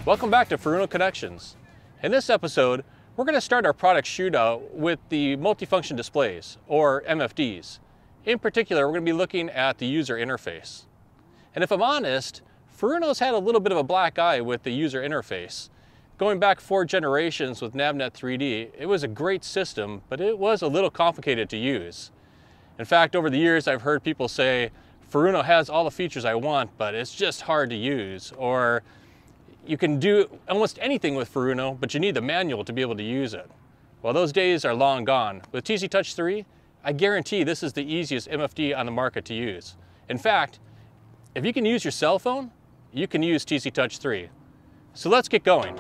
Welcome back to Furuno Connections. In this episode, we're going to start our product shootout with the multifunction displays, or MFDs. In particular, we're going to be looking at the user interface. And if I'm honest, Furuno's had a little bit of a black eye with the user interface. Going back 4 generations with NavNet 3D, it was a great system, but it was a little complicated to use. In fact, over the years, I've heard people say, Furuno has all the features I want, but it's just hard to use. Or you can do almost anything with Furuno, but you need the manual to be able to use it. Well, those days are long gone. With TZtouch 3, I guarantee this is the easiest MFD on the market to use. In fact, if you can use your cell phone, you can use TZtouch 3. So let's get going.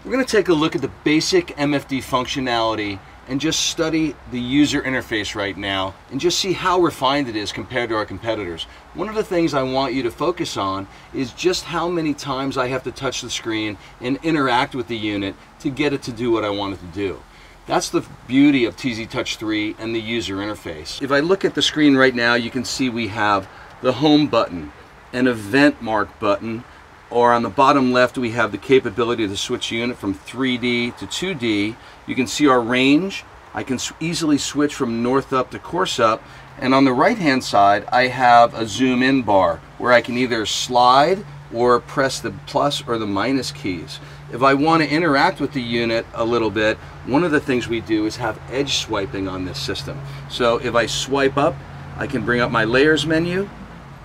We're going to take a look at the basic MFD functionality and just study the user interface right now and just see how refined it is compared to our competitors. One of the things I want you to focus on is just how many times I have to touch the screen and interact with the unit to get it to do what I want it to do. That's the beauty of TZtouch 3 and the user interface. If I look at the screen right now, you can see we have the home button, an event mark button, or on the bottom left we have the capability to switch unit from 3D to 2D. You can see our range. I can easily switch from north up to course up, and on the right hand side I have a zoom in bar where I can either slide or press the plus or the minus keys. If I want to interact with the unit a little bit, one of the things we do is have edge swiping on this system. So if I swipe up, I can bring up my layers menu,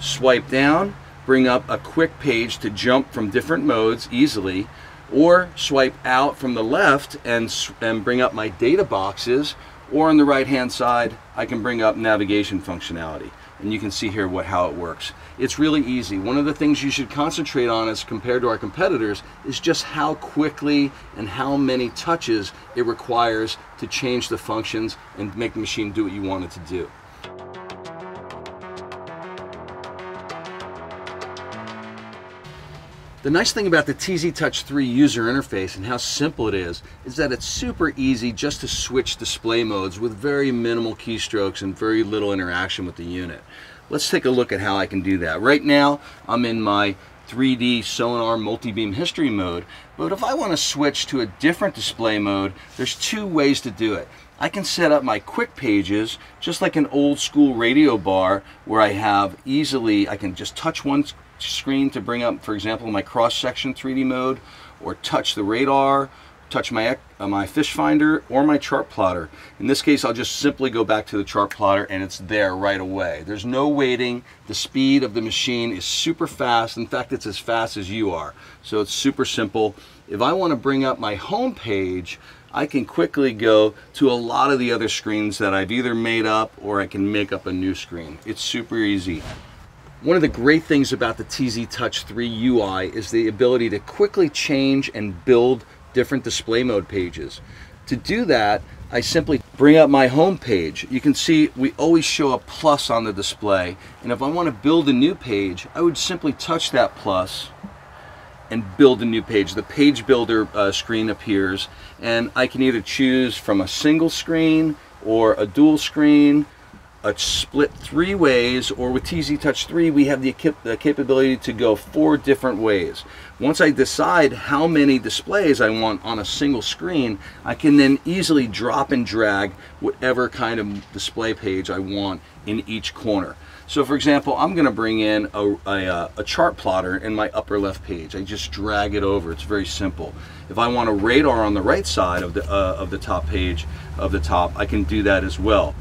swipe down, bring up a quick page to jump from different modes easily, or swipe out from the left and bring up my data boxes, or on the right hand side I can bring up navigation functionality, and you can see here how it works. It's really easy. One of the things you should concentrate on as compared to our competitors is just how quickly and how many touches it requires to change the functions and make the machine do what you want it to do. The nice thing about the TZtouch 3 user interface and how simple it is that it's super easy just to switch display modes with very minimal keystrokes and very little interaction with the unit. Let's take a look at how I can do that. Right now I'm in my 3D sonar multi-beam history mode, but if I want to switch to a different display mode, there's 2 ways to do it. I can set up my quick pages just like an old school radio bar where I can just touch one screen to bring up, for example, my cross-section 3D mode, or touch the radar, touch my fish finder, or my chart plotter. In this case, I'll just simply go back to the chart plotter and it's there right away. There's no waiting. The speed of the machine is super fast. In fact, it's as fast as you are. So it's super simple. If I want to bring up my home page, I can quickly go to a lot of the other screens that I've either made up, or I can make up a new screen. It's super easy. One of the great things about the TZtouch 3 UI is the ability to quickly change and build different display mode pages. To do that, I simply bring up my home page. You can see we always show a plus on the display, and if I want to build a new page, I would simply touch that plus and build a new page. The page builder screen appears, and I can either choose from a single screen or a dual screen, a split 3 ways, or with TZtouch 3 we have the capability to go 4 different ways. Once I decide how many displays I want on a single screen, I can then easily drop and drag whatever kind of display page I want in each corner. So for example, I'm going to bring in a chart plotter in my upper left page. I just drag it over. It's very simple. If I want a radar on the right side of the top page I can do that as well.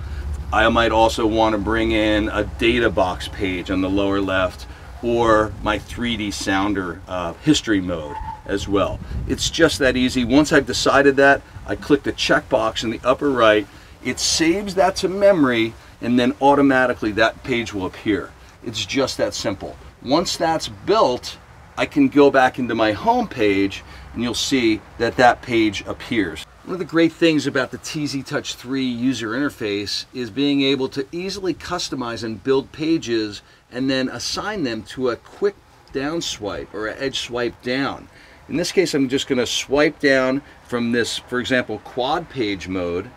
I might also want to bring in a data box page on the lower left, or my 3D sounder history mode as well. It's just that easy. Once I've decided that, I click the checkbox in the upper right. It saves that to memory, and then automatically that page will appear. It's just that simple. Once that's built, I can go back into my home page and you'll see that that page appears. One of the great things about the TZtouch 3 user interface is being able to easily customize and build pages and then assign them to a quick down swipe or an edge swipe down. In this case, I'm just going to swipe down from this, for example, quad page mode.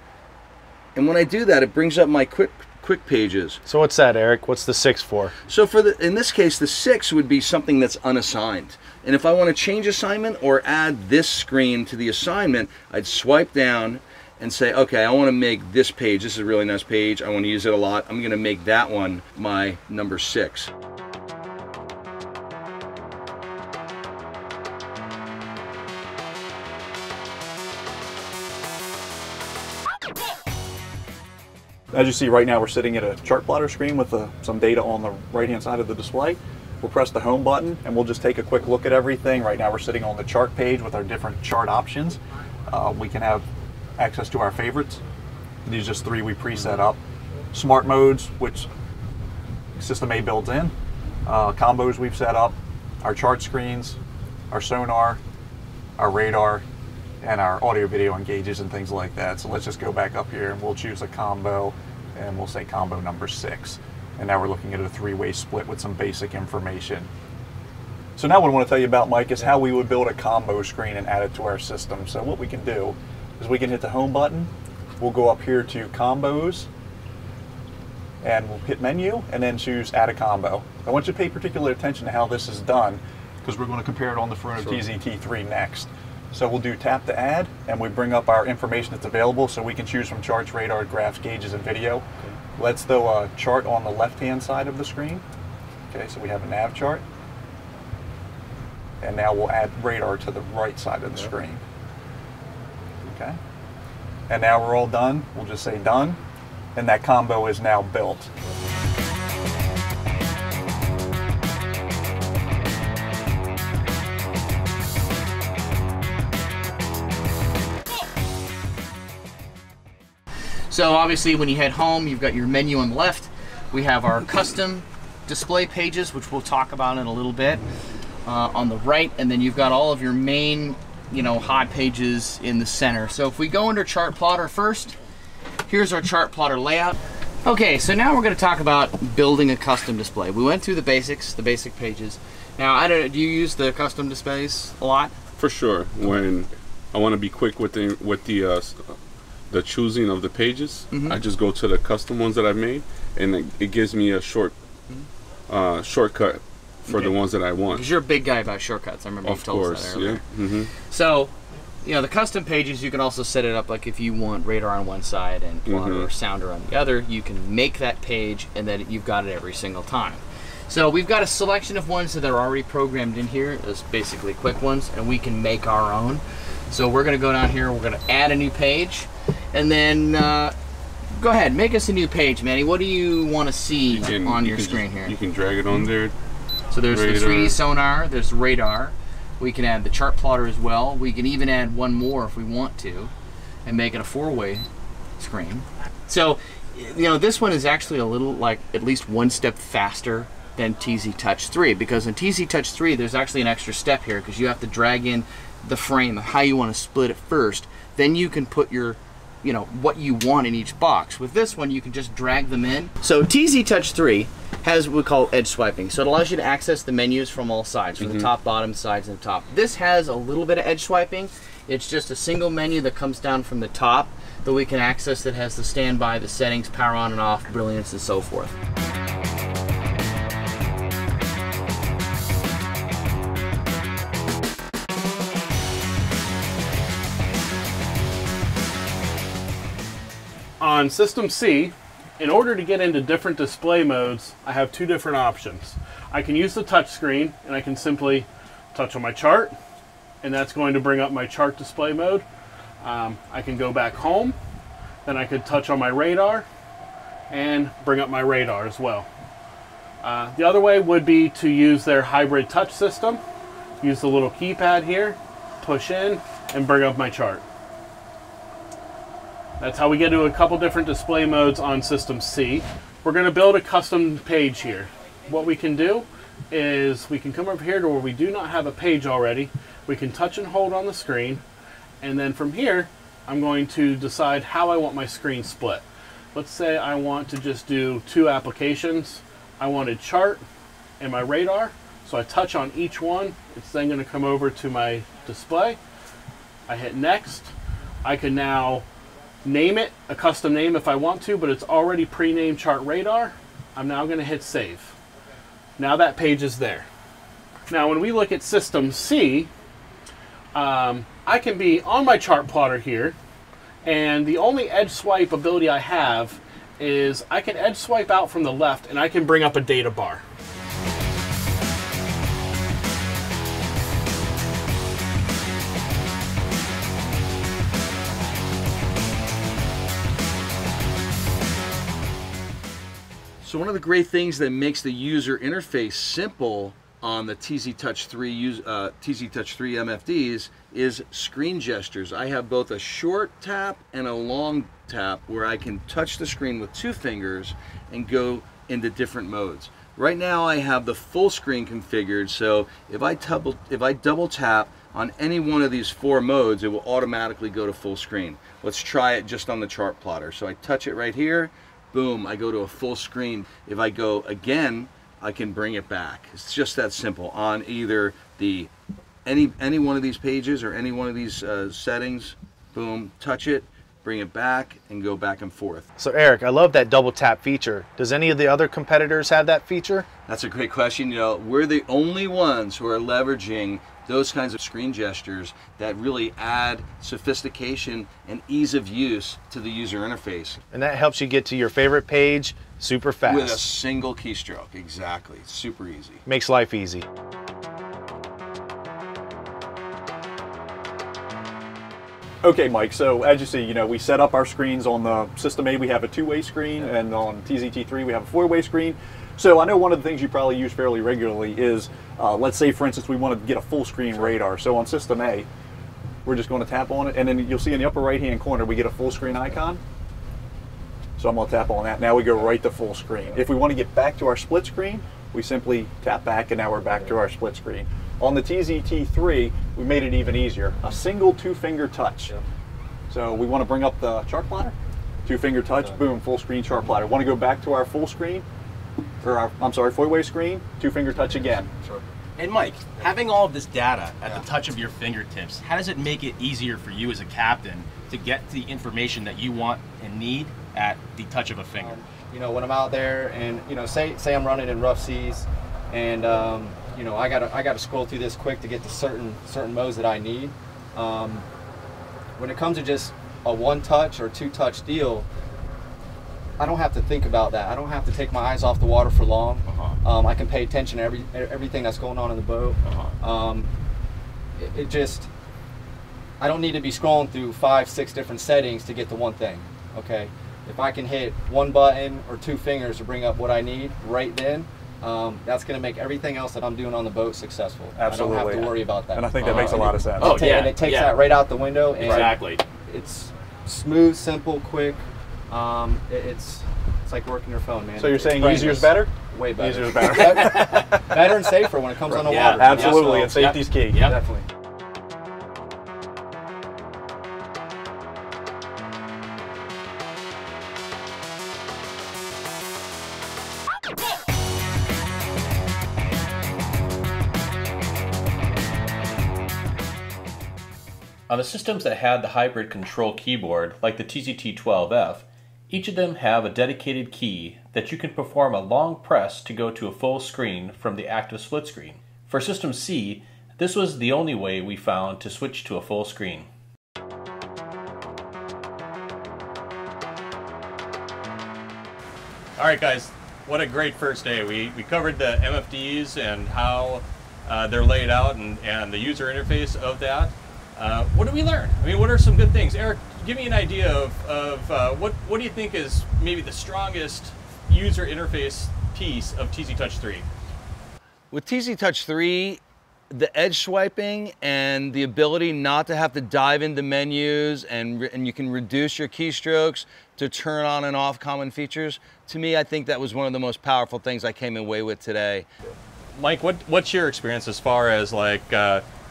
And when I do that, it brings up my quick quick pages. So what's that, Eric? What's the 6 for? So in this case, the 6 would be something that's unassigned. And if I want to change assignment or add this screen to the assignment, I'd swipe down and say, okay, I want to make this page. This is a really nice page. I want to use it a lot. I'm going to make that one my number 6. As you see right now, we're sitting at a chart plotter screen with some data on the right-hand side of the display. We'll press the home button and we'll just take a quick look at everything. Right now we're sitting on the chart page with our different chart options. We can have access to our favorites. These are just 3 we preset up. Smart modes, which System A builds in. Combos we've set up. Our chart screens, our sonar, our radar, and our audio video engages and things like that. So let's just go back up here and we'll choose a combo and we'll say combo number 6. And now we're looking at a 3-way split with some basic information. So now what I want to tell you about, Mike, is how we would build a combo screen and add it to our system. So what we can do is we can hit the home button, we'll go up here to combos, and we'll hit menu and then choose add a combo. I want you to pay particular attention to how this is done because we're going to compare it on the Furuno TZT3 next. So we'll do tap to add and we bring up our information that's available so we can choose from charts, radar, graphs, gauges, and video. Okay. Let's throw a chart on the left-hand side of the screen. Okay, so we have a nav chart. And now we'll add radar to the right side of the screen. Okay. And now we're all done. We'll just say done. And that combo is now built. So obviously when you head home, you've got your menu on the left. We have our custom display pages, which we'll talk about in a little bit, on the right, and then you've got all of your main, hot pages in the center. So if we go under chart plotter first, here's our chart plotter layout. Okay, so now we're going to talk about building a custom display. We went through the basics, the basic pages. Now, I don't know, do you use the custom displays a lot? For sure. When I want to be quick with the choosing of the pages, I just go to the custom ones that I've made, and it gives me a shortcut for the ones that I want. Because you're a big guy about shortcuts. I remember you told us that earlier. Yeah. So, the custom pages, you can also set it up like if you want radar on one side and plotter or sounder on the other, you can make that page and then you've got it every single time. So we've got a selection of ones that are already programmed in here, as basically quick ones, and we can make our own. So we're going to go down here, we're going to add a new page, and then go ahead, make us a new page, Manny. What do you want to see on your screen here? You can drag it on there. So there's the 3D sonar, there's radar. We can add the chart plotter as well. We can even add one more if we want to and make it a 4-way screen. So, this one is actually a little, like, at least one step faster than TZtouch 3, because in TZtouch 3 there's actually an extra step here because you have to drag in the frame of how you want to split it first. Then you can put your what you want in each box. With this one, you can just drag them in. So TZtouch 3 has what we call edge swiping. So it allows you to access the menus from all sides, from the top, bottom, sides, and the top. This has a little bit of edge swiping. It's just a single menu that comes down from the top that we can access that has the standby, the settings, power on and off, brilliance, and so forth. On System C, in order to get into different display modes, I have 2 different options. I can use the touch screen and I can simply touch on my chart, and that's going to bring up my chart display mode. I can go back home, then I could touch on my radar and bring up my radar as well. The other way would be to use their hybrid touch system. Use the little keypad here, push in, and bring up my chart. That's how we get to a couple different display modes on System C. We're going to build a custom page here. What we can do is we can come over here to where we do not have a page already. We can touch and hold on the screen, and then from here I'm going to decide how I want my screen split. Let's say I want to just do 2 applications. I wanted chart and my radar, so I touch on each one. It's then going to come over to my display. I hit next. I can now name it a custom name if I want to, but it's already pre-named chart radar. I'm now going to hit save. Now that page is there. Now when we look at system C, I can be on my chart plotter here, and the only edge swipe ability I have is I can edge swipe out from the left and I can bring up a data bar. So one of the great things that makes the user interface simple on the TZtouch 3 MFDs is screen gestures. I have both a short tap and a long tap where I can touch the screen with 2 fingers and go into different modes. Right now I have the full screen configured, so if I double tap on any one of these 4 modes, it will automatically go to full screen. Let's try it just on the chart plotter. So I touch it right here, boom, I go to a full screen. If I go again, I can bring it back. It's just that simple on either the any one of these pages or any one of these settings. Boom, touch it, bring it back, and go back and forth. So Eric, I love that double tap feature. Does any of the other competitors have that feature? That's a great question. You know, we're the only ones who are leveraging those kinds of screen gestures that really add sophistication and ease of use to the user interface. And that helps you get to your favorite page super fast. With a single keystroke, exactly. It's super easy. Makes life easy. Okay, Mike, so as you see, you know, we set up our screens on the System A, we have a 2-way screen, and on TZT3 we have a 4-way screen. So I know one of the things you probably use fairly regularly is, let's say for instance we want to get a full screen radar. So on System A, we're just going to tap on it, and then you'll see in the upper right hand corner we get a full screen icon. So I'm going to tap on that. Now we go right to full screen. If we want to get back to our split screen, we simply tap back and now we're back to our split screen. On the TZT3, we made it even easier. A single 2-finger touch. So we want to bring up the chart plotter, 2-finger touch, boom, full screen chart plotter. Want to go back to our full screen, or our, I'm sorry, 4-way screen, 2-finger touch again. Sure. And Mike, having all of this data at the touch of your fingertips, how does it make it easier for you as a captain to get the information that you want and need at the touch of a finger? You know, when I'm out there and, you know, say I'm running in rough seas and, you know, I gotta scroll through this quick to get to certain modes that I need. When it comes to just a 1-touch or 2-touch deal, I don't have to think about that. I don't have to take my eyes off the water for long. I can pay attention to everything that's going on in the boat. It just, I don't need to be scrolling through 5-6 different settings to get to one thing. Okay, if I can hit 1 button or 2 fingers to bring up what I need right then, that's going to make everything else that I'm doing on the boat successsul. Absolutely. I don't have to worry about that. And I think that makes a lot of sense. And it takes that right out the window. And Exactly. It's smooth, simple, quick. It's like working your phone, man. So you're saying easier is better? Way better. Easier is better. Better and safer when it comes on the water. Absolutely, and safety's key. Definitely. On the systems that had the hybrid control keyboard, like the TZT12F, each of them have a dedicated key that you can perform a long press to go to a full screen from the active split screen. For System C, this was the only way we found to switch to a full screen. Alright guys, what a great first day. We covered the MFDs and how they're laid out and the user interface of that. What did we learn? I mean, what are some good things? Eric, give me an idea of what do you think is maybe the strongest user interface piece of TZtouch 3? With TZtouch 3, the edge swiping and the ability not to have to dive into menus and you can reduce your keystrokes to turn on and off common features, to me, I think that was one of the most powerful things I came away with today. Mike, what's your experience as far as like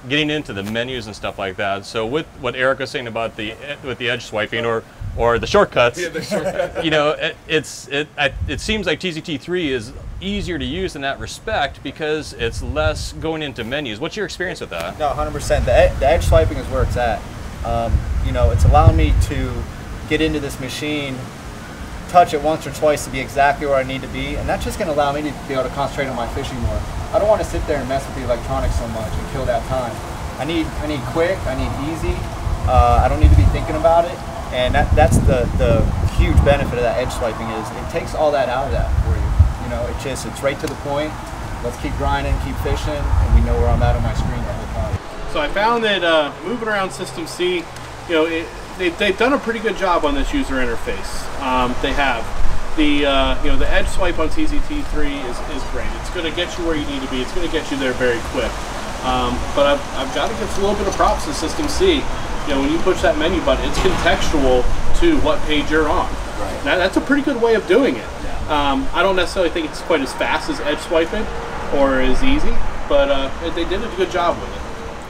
getting into the menus and stuff like that? So with what Eric was saying about with the edge swiping or the shortcuts, you know, it seems like TZT3 is easier to use in that respect because it's less going into menus. What's your experience with that? No, 100%. The edge swiping is where it's at. You know, it's allowing me to get into this machine, touch it once or twice to be exactly where I need to be, and that's just going to allow me to be able to concentrate on my fishing more. I don't want to sit there and mess with the electronics so much and kill that time. I need quick, I need easy, I don't need to be thinking about it, and that's the huge benefit of that edge swiping is it takes all that out of that for you. You know, it's right to the point. Let's keep grinding, keep fishing, and we know where I'm at on my screen the whole time. So I found that moving around System C, you know, they've done a pretty good job on this user interface. They have the you know, the edge swipe on TZT3 is great. It's going to get you where you need to be. It's going to get you there very quick. But I've got to give a little bit of props to System C. You know, when you push that menu button, it's contextual to what page you're on. Right. That's a pretty good way of doing it. Yeah. I don't necessarily think it's quite as fast as edge swiping or as easy, but they did a good job with it.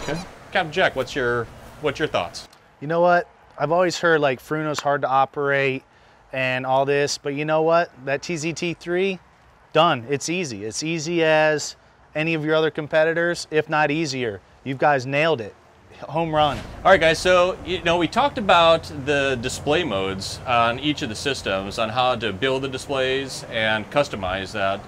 Okay. Captain Jack, what's your thoughts? You know what? I've always heard like Furuno's hard to operate and all this, but you know what? That TZT3, done. It's easy. It's easy as any of your other competitors, if not easier. You guys nailed it. Home run. All right, guys, so you know, we talked about the display modes on each of the systems, on how to build the displays and customize that.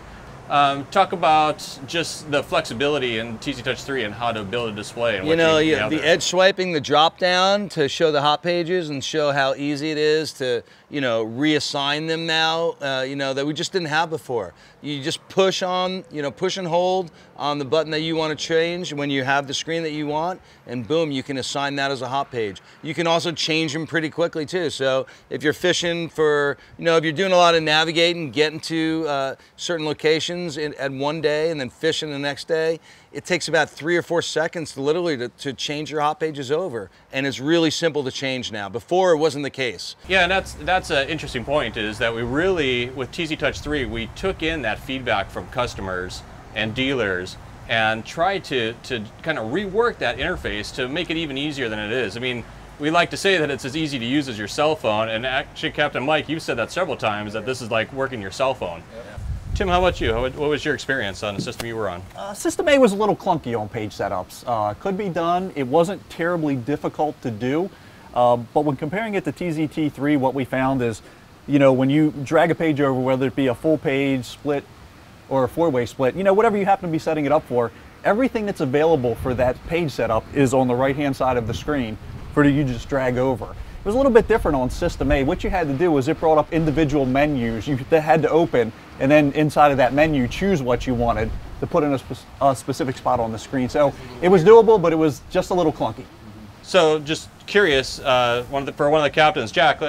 Talk about just the flexibility in TZtouch 3 and how to build a display. And you know, the edge swiping, the drop down to show the hot pages and show how easy it is to, you know, reassign them now, you know, that we just didn't have before. You just push on, you know, push and hold on the button that you want to change when you have the screen that you want, and boom, you can assign that as a hot page. You can also change them pretty quickly too. So if you're fishing for, you know, if you're doing a lot of navigating, getting to certain locations at one day and then fishing the next day, it takes about 3 or 4 seconds to literally to change your hot pages over. And it's really simple to change now. Before, it wasn't the case. Yeah, and that's an interesting point, is that we really, with TZtouch 3, we took in that feedback from customers and dealers and tried to kind of rework that interface to make it even easier than it is. I mean, we like to say that it's as easy to use as your cell phone, and actually, Captain Mike, you've said that several times, that this is like working your cell phone. Yep. Tim, how about you? What was your experience on the system you were on? System A was a little clunky on page setups. Could be done. It wasn't terribly difficult to do. But when comparing it to TZT3, what we found is, you know, when you drag a page over, whether it be a full page split or a four-way split, you know, whatever you happen to be setting it up for, everything that's available for that page setup is on the right-hand side of the screen for you to just drag over. It was a little bit different on System A. What you had to do was it brought up individual menus you had to open, and then inside of that menu choose what you wanted to put in a specific spot on the screen. So it was doable, but it was just a little clunky. So just curious, for one of the captains, Jack,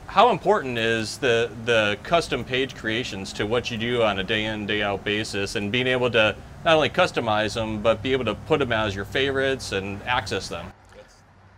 how important is the custom page creations to what you do on a day in, day out basis, and being able to not only customize them, but be able to put them as your favorites and access them?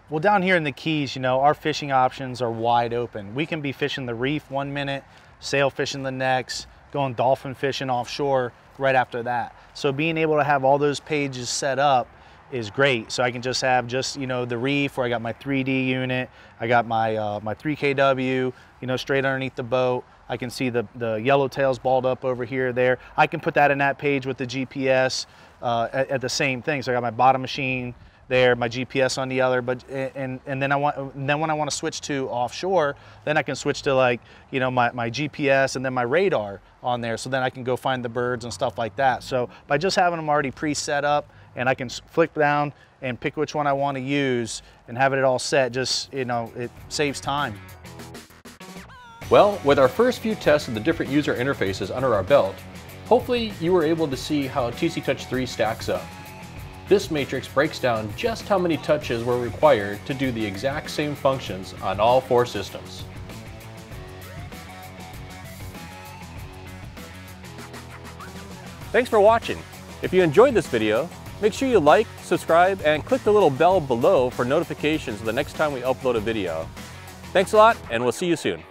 Well, down here in the Keys, you know, our fishing options are wide open. We can be fishing the reef 1 minute, sail fishing the next, going dolphin fishing offshore right after that. So being able to have all those pages set up is great. So I can just have you know, the reef where I got my 3D unit, I got my my 3kW, you know, straight underneath the boat. I can see the yellowtails balled up over here, there. I can put that in that page with the GPS at the same thing. So I got my bottom machine there, my GPS on the other, but and then when I want to switch to offshore, then I can switch to, like, you know, my GPS and then my radar on there, so then I can go find the birds and stuff like that. So by just having them already pre-set up, and I can flick down and pick which one I want to use and have it all set, just, you know, it saves time. Well, with our first few tests of the different user interfaces under our belt, hopefully you were able to see how TZtouch 3 stacks up. This matrix breaks down just how many touches were required to do the exact same functions on all 4 systems. Thanks for watching. If you enjoyed this video, make sure you like, subscribe, and click the little bell below for notifications the next time we upload a video. Thanks a lot, and we'll see you soon.